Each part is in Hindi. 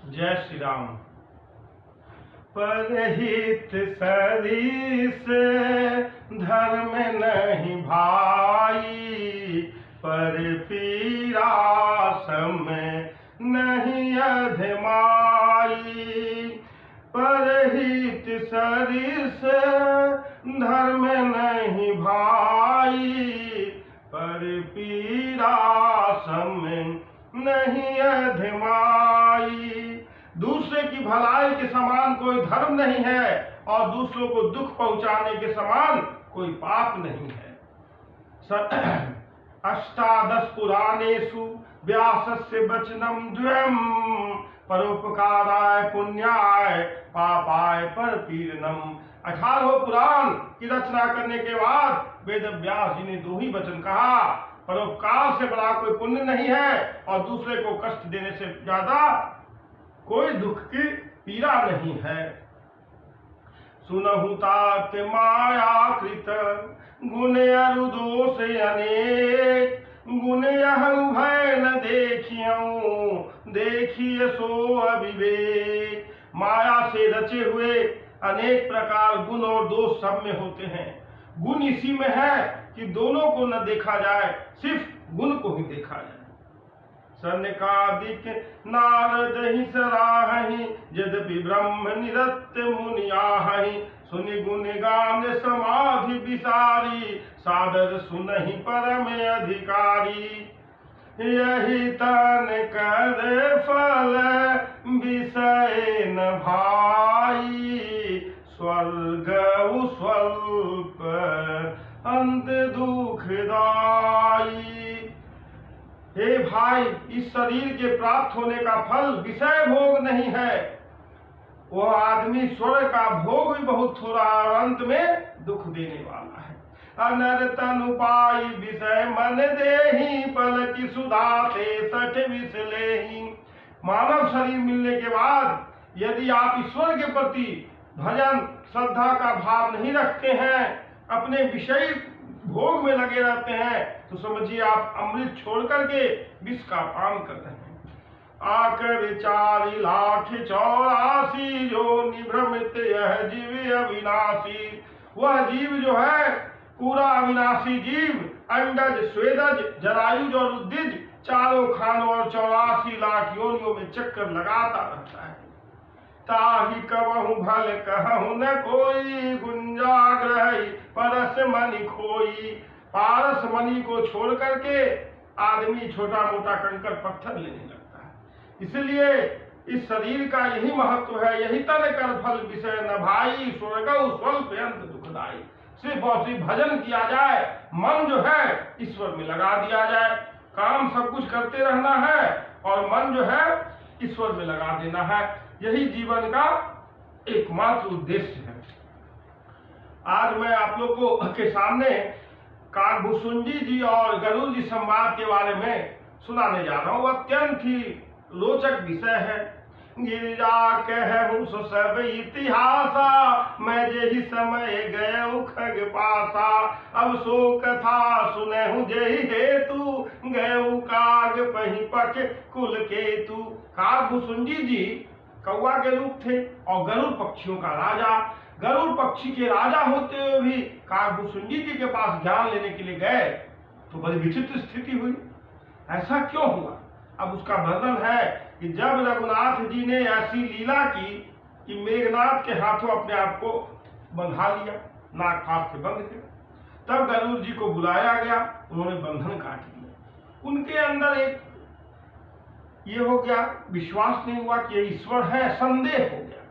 जय श्री राम। परहित सरिस धर्म नहीं भाई, पर पीरा सम नहीं अधमाई। परहित सरिस धर्म नहीं भाई, पर पीरा सम नहीं अधमाई। दूसरे की भलाई के समान कोई धर्म नहीं है और दूसरों को दुख पहुंचाने के समान कोई पाप नहीं है। अष्टादश पुराणेषु व्यासस्य वचनम द्वयम्, परोपकाराय पुण्याय पापाय परपीडनम। 18 पुराण की रचना करने के बाद वेद व्यास जी ने 2 ही वचन कहा। परोपकार से बड़ा कोई पुण्य नहीं है और दूसरे को कष्ट देने से ज्यादा कोई दुख की पीड़ा नहीं है। सुनहु तात माया कृत गुण अरु दोष अनेक, गुण यह उभय न देखियऊं, देखिए सो अविवेक। माया से रचे हुए अनेक प्रकार गुण और दोष सब में होते हैं। गुण इसी में है कि दोनों को न देखा जाए, सिर्फ गुण को ही देखा जाए। सनकादिक नारद ही सराहि, यद्यपि ब्रह्म निरत मुनियाहि। सुनि गुण गान समाधि विसारी, सादर सुनहि परम अधिकारी। यही तन कर फल विषय न भाई, स्वर्ग स्वल्प अंत दुखदाई। हे भाई, इस शरीर के प्राप्त होने का फल विषय भोग नहीं है। वह आदमी स्वर्ग का भोग भी बहुत थोड़ा और अंत में दुख देने वाला है। अनर्तन उपाय विषय मन देहि, पल की सुधा ते सठ विष लेहि। मानव शरीर मिलने के बाद यदि आप ईश्वर के प्रति भजन श्रद्धा का भाव नहीं रखते हैं, अपने विषय भोग में लगे रहते हैं, तो समझिए आप अमृत छोड़ करके विष का पान कर रहे हैं। आकर 4,84,000 जो निभ्रमित यह जीव अविनाशी। वह जीव जो है पूरा अविनाशी जीव, अंडज स्वेदज जरायुज और उद्दिज चारों खानों और 84 लाख योनियों में चक्कर लगाता रहता है। ताहि कबहु भल कहु न कोई, गुंजाग्रह परस मणि खोई। पारस मणि को छोड़ करके आदमी छोटा मोटा कंकड़ पत्थर लेने लगता है। इसलिए इस शरीर का यही महत्व है। यही तन कर फल विषय न भाई, स्वर्ग स्वल्प अंत दुखदाई। सिर्फ और सिर्फ भजन किया जाए, मन जो है ईश्वर में लगा दिया जाए। काम सब कुछ करते रहना है और मन जो है ईश्वर में लगा देना है। यही जीवन का एकमात्र उद्देश्य है। आज मैं आप लोग को के सामने काकभूषुंडी जी और गरुड़ जी संवाद के बारे में सुनाने जा रहा हूँ। अत्यंत ही रोचक विषय है। गिरिजा कहूँ सो सब इतिहासा, मैं जेहि समय गए खग पासा। अब सो कथा सुनहु जेहि हेतु, गए काग पही पख कुल केतु। काकभूषुंडी जी कौआ के रूप थे और गरुड़ पक्षियों का राजा। गरुड़ पक्षी के राजा होते हुए भी काकभूषुंडी जी के पास ज्ञान लेने के लिए गए तो बड़ी विचित्र स्थिति हुई। ऐसा क्यों हुआ? अब उसका वर्णन है कि जब रघुनाथ जी ने ऐसी लीला की कि मेघनाथ के हाथों अपने आप को बंधा लिया, नाक फाड़ से बंध के, तब गरुड़ जी को बुलाया गया। उन्होंने बंधन काट लिया। उनके अंदर एक ये हो गया, विश्वास नहीं हुआ कि ये ईश्वर है, संदेह हो गया।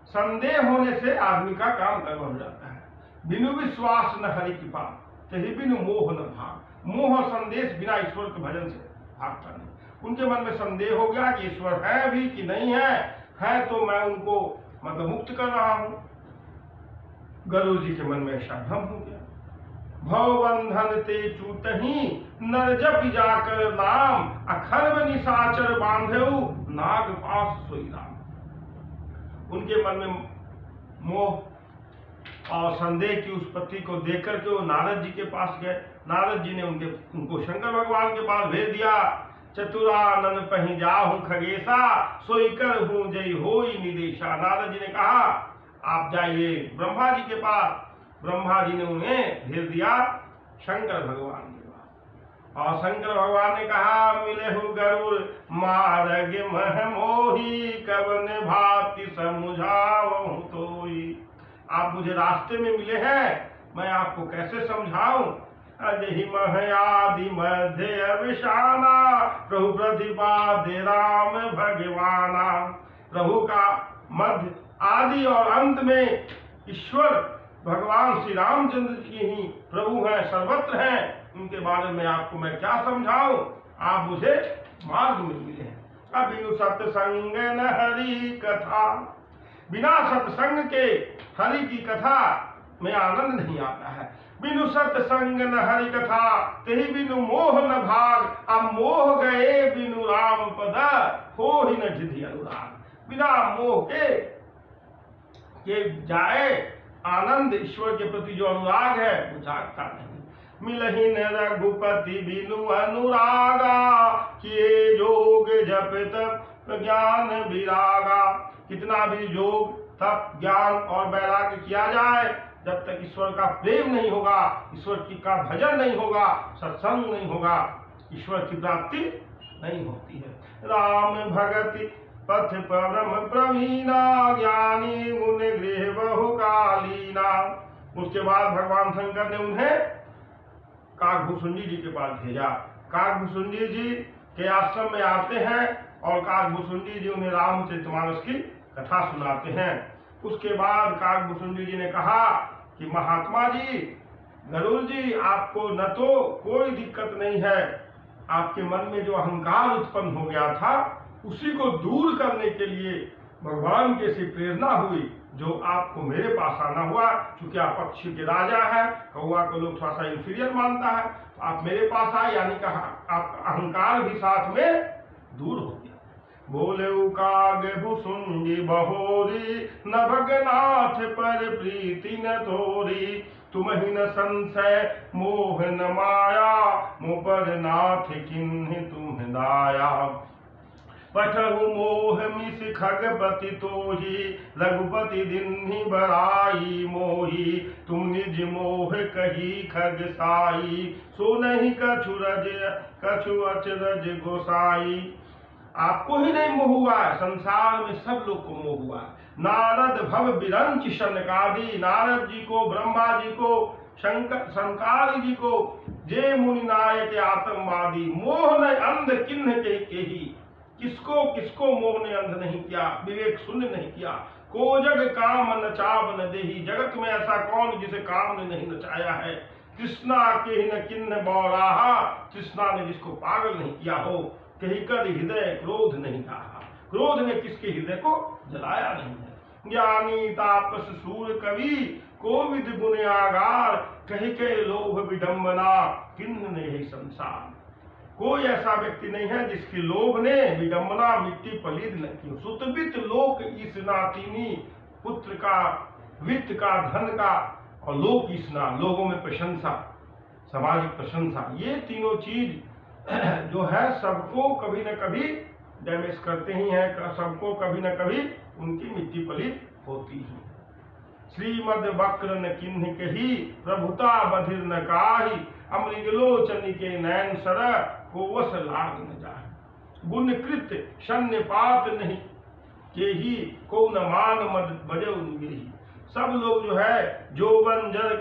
संदेह होने से आदमी का काम कर्म हो जाता है। बिनु विश्वास न हरि कृपा, तही बिनु मोह न भाग। मोह और संदेश बिना ईश्वर के भजन से भागता नहीं। उनके मन में संदेह हो गया कि ईश्वर है भी कि नहीं है तो मैं उनको मतलब मुक्त कर रहा हूँ। गरुड़ जी के मन में ऐसा भ्रम हो गया। भव बंधन ते चूतही, नर जप जाकर नाम। अखर्व निशाचर बांधेऊ, नाग पास सोई राम। उनके मन में मोह और संदेह की उत्पत्ति को देख करके वो नारद जी के पास गए। नारद जी ने उनको शंकर भगवान के पास भेज दिया। चतुरानन पही जाहु खगेशा, सोई कर हूं जय होई निदेशा। नारद जी ने कहा आप जाइए ब्रह्मा जी के पास। ब्रह्मा जी ने उन्हें भेज दिया शंकर भगवान के पास। और शंकर भगवान ने कहा मिले हो गरुड़ मार्ग मह मोही, कवन भांति समुझावहु तोई। आप मुझे रास्ते में मिले हैं, मैं आपको कैसे समझाऊं। अजहि मह आदि मध्य अविशाना, प्रभु प्रतिपाद्य राम भगवाना। प्रभु का मध्य आदि और अंत में ईश्वर भगवान श्री रामचंद्र जी ही प्रभु हैं, सर्वत्र हैं। उनके बारे में आपको मैं क्या समझाऊं, आप मुझे मार्ग में मिले हैं। अबिनु सत्संग न हरि कथा, बिना सत्संग के हरि की कथा में आनंद नहीं आता है। बिनु सत्संग न हरि कथा, तेहि बिनु मोह न भाग। अब मोह गए बिनु राम पद, हो ही न जिधि अनुराग। बिना मोह के जाए आनंद, ईश्वर के प्रति जो अनुराग है वो जागता नहीं। मिलहि न रघुपति बिनु अनुरागा, किए जोग जप तप ज्ञान विरागा। कितना भी योग तप ज्ञान और वैराग्य किया जाए, जब तक ईश्वर का प्रेम नहीं होगा, ईश्वर की का भजन नहीं होगा, सत्संग नहीं होगा, ईश्वर की प्राप्ति नहीं होती है। राम भगति पथ परम प्रवीणा, ज्ञानी गुण गृह बहुकालीना। उसके बाद भगवान शंकर ने उन्हें काकभूषुंडी जी के पास भेजा। काकभूषुंडी जी के आश्रम में आते हैं और काकभूषुंडी जी उन्हें रामचरितमानस की कथा सुनाते हैं। उसके बाद काकभूषुंडी जी ने कहा कि महात्मा जी, गरुड़ जी, आपको न तो कोई दिक्कत नहीं है, आपके मन में जो अहंकार उत्पन्न हो गया था उसी को दूर करने के लिए भगवान की ऐसी प्रेरणा हुई जो आपको मेरे पास आना हुआ। क्योंकि आप पक्षी के राजा हैं, कौवा को लोग थोड़ा सा इंफीरियर मानता है, तो आप मेरे पास आए, यानी कहा आपका अहंकार भी साथ में दूर हो गया। बोले काकभूषुंडी बहोरी, न भगनाथ पर प्रीति न तोरी। तुम ही न संशय मोह न माया, मुँह पर नाथ किन्हि तुम दाया। पठहु मोह मिस खगपति तोही, रघुपति दिन्हि बड़ाई मोही। तुम निज मोह कही खग साई, सो नहीं कछु अचरज गोसाई। आपको ही नहीं मोह हुआ है, संसार में सब लोग को मोह हुआ है। नारद भव बिरंच शनकादि, नारद जी को, ब्रह्मा जी को, शंकर जी को, जे मुनि नायक आतंकवादी। मोह न अंध किन्ह के ही, किसको किसको मोह ने अंध नहीं किया, विवेक शून्य नहीं किया। को जग काम नचाव न देही, जगत में ऐसा कौन जिसे काम ने नहीं नचाया है। कृष्णा के न किन्ह बौराहा, कृष्णा ने जिसको पागल नहीं किया हो। कही कर हृदय क्रोध नहीं कहा, क्रोध ने किसके हृदय को जलाया नहीं है। ज्ञानी तापस सूर कवि, कोविद गुण आगार। कही के लोभ विडम्बना, किन्ह ने ही संसार। कोई ऐसा व्यक्ति नहीं है जिसकी लोभ ने विडम्बना मिट्टी पलीद न की। सुतबित लोक इस नातीनी, पुत्र का, वित्त का, धन का, और लोक ईसना, लोगों में प्रशंसा, सामाजिक प्रशंसा, ये तीनों चीज जो है सबको कभी न कभी डैमेज करते ही हैं, सबको कभी न कभी उनकी मिट्टी पलीद होती है। श्रीमद वक्र न किन्ह कही, प्रभुता बधिर न काही। अमृगलोचन के नयन सर, को वस लाग न जाए। गुण कृत शन्य पात नहीं के ही, को न मान मद बजे उनगी। सब लोग जो है जोबन जर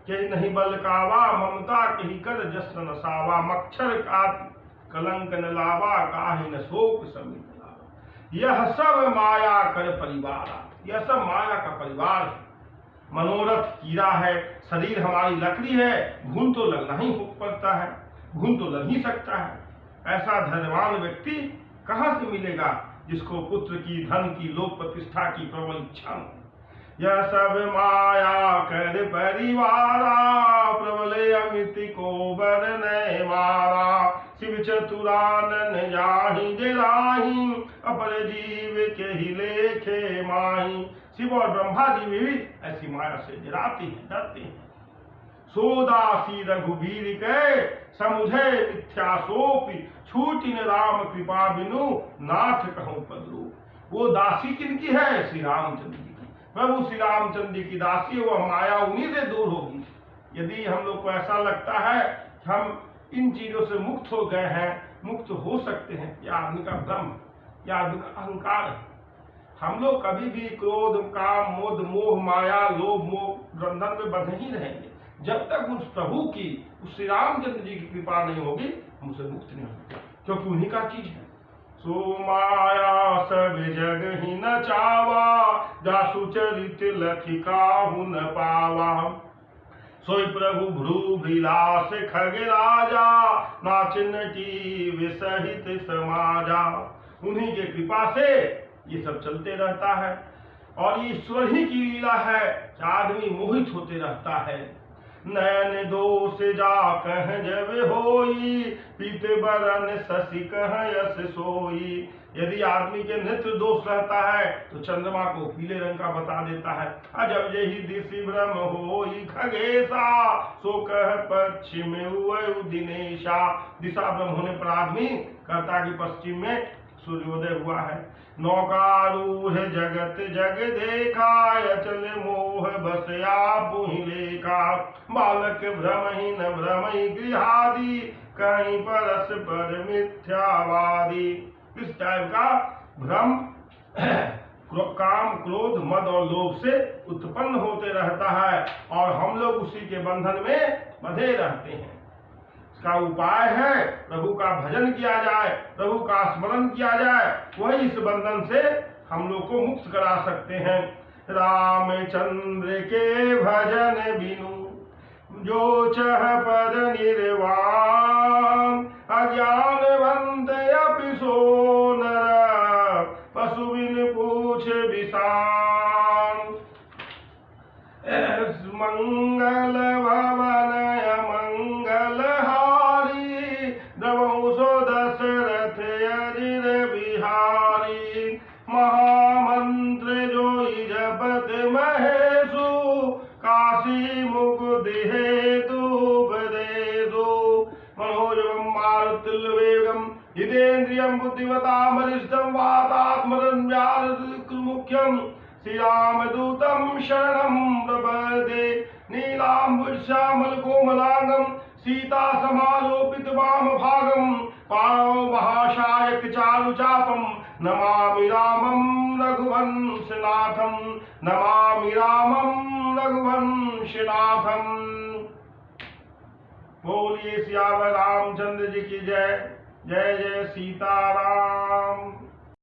के नहीं बल कावा, ममता के ही कर जसन नसावा। मच्छर का कलंक न लावा, काहि न शोक समित लावा। यह सब माया कर परिवार, यह सब माया का परिवार है। मनोरथ कीड़ा है, शरीर हमारी लकड़ी है, घुन तो लगना ही पड़ता है, घुन तो लग ही सकता है। ऐसा धनवान व्यक्ति कहाँ से मिलेगा जिसको पुत्र की, धन की, लोक प्रतिष्ठा की प्रबल इच्छा हो। यह सब माया कर परिवारा, प्रबल अमित को बरने वारा। शिव चतुरानन जाहि जराहि, अपर जीव के ही लेखे माही। शिव और ब्रह्मा जी भी ऐसी माया से डराते हैं, डरते हैं। सोदासी रघुबीर के, समुझे मिथ्या सोपि छूटिन राम कृपा बिनु नाथ कहूं पदरू। वो दासी किनकी है? श्री रामचंद्र जी की। प्रभु श्री रामचंद्र जी की दासी, वह माया उन्हीं से दूर होगी। यदि हम लोग को ऐसा लगता है कि हम इन चीजों से मुक्त हो गए हैं, मुक्त हो सकते हैं, यह आदमी का भ्रम, यह आदमी का अहंकार है। हम लोग कभी भी क्रोध, काम, मोद, मोह, माया, लोभ, मोह बंधन में बंधे ही रहेंगे जब तक उस प्रभु की, उस श्री रामचंद्र जी की कृपा नहीं होगी, हमसे मुक्त नहीं होगी, क्योंकि उन्हीं का चीज है। सो माया सब जग ही न चावा, जासु चरित लखिकाहु न पावा। सोई प्रभु भ्रू विलास खग राजा, नाचिन की विसहित समाजा। उन्हीं के कृपा से ये सब चलते रहता है, और ईश्वर ही की लीला है, आदमी मोहित होते रहता है। नैन दोष जा कह जब होई, पीते बरन शशि कह यस सोई। यदि आदमी के नेत्र दोष रहता है तो चंद्रमा को पीले रंग का बता देता है। अजब यही दिशि भ्रम होई खगेशा, सो कह पश्चिम दिनेशा। दिशा भ्रम होने पर आदमी कहता कि पश्चिम में सूर्योदय हुआ है। नौकारूढ़ जगत जग देखा, अचल मोह बसया पुहि लेखा। बालक भ्रमहि न भ्रमहि गृहादि, कहीं परस पर मिथ्यावादी। इस टाइप का भ्रम काम, क्रोध, मद और लोभ से उत्पन्न होते रहता है, और हम लोग उसी के बंधन में बंधे रहते हैं। इसका उपाय है प्रभु का भजन किया जाए, प्रभु का स्मरण किया जाए, वही इस बंधन से हम लोग को मुक्त करा सकते हैं। रामचंद्र के भजन बिनु जो चह पद निर्वाण, अज्ञानवंत अपि सो नर, पशु बिन पूछ विषाण। मंगल भवन अमंगल हारी, द्रवौ सो दशरथ अजिर बिहारी। महामंत्र जोई जपत महेशु, काशी मुकुद हेतु उपदेशु। मनोजवम मारुतिल्वेगम, हितेन्द्रियम बुद्धिमतां वरिष्ठं, वातात्मरं मुख्यम। श्री राम दूतम शरणं प्रपदे, नीलांबुश्यामल कोमलांगम, सीता समालोपित वाम भागम। पाणौ महाशायक चारु चापम, नमामि रामं रघुवंशनाथम, नमामि रामं रघुवंशनाथम। बोलिए सियावर रामचंद्र जी की जय। जय जय सीताराम।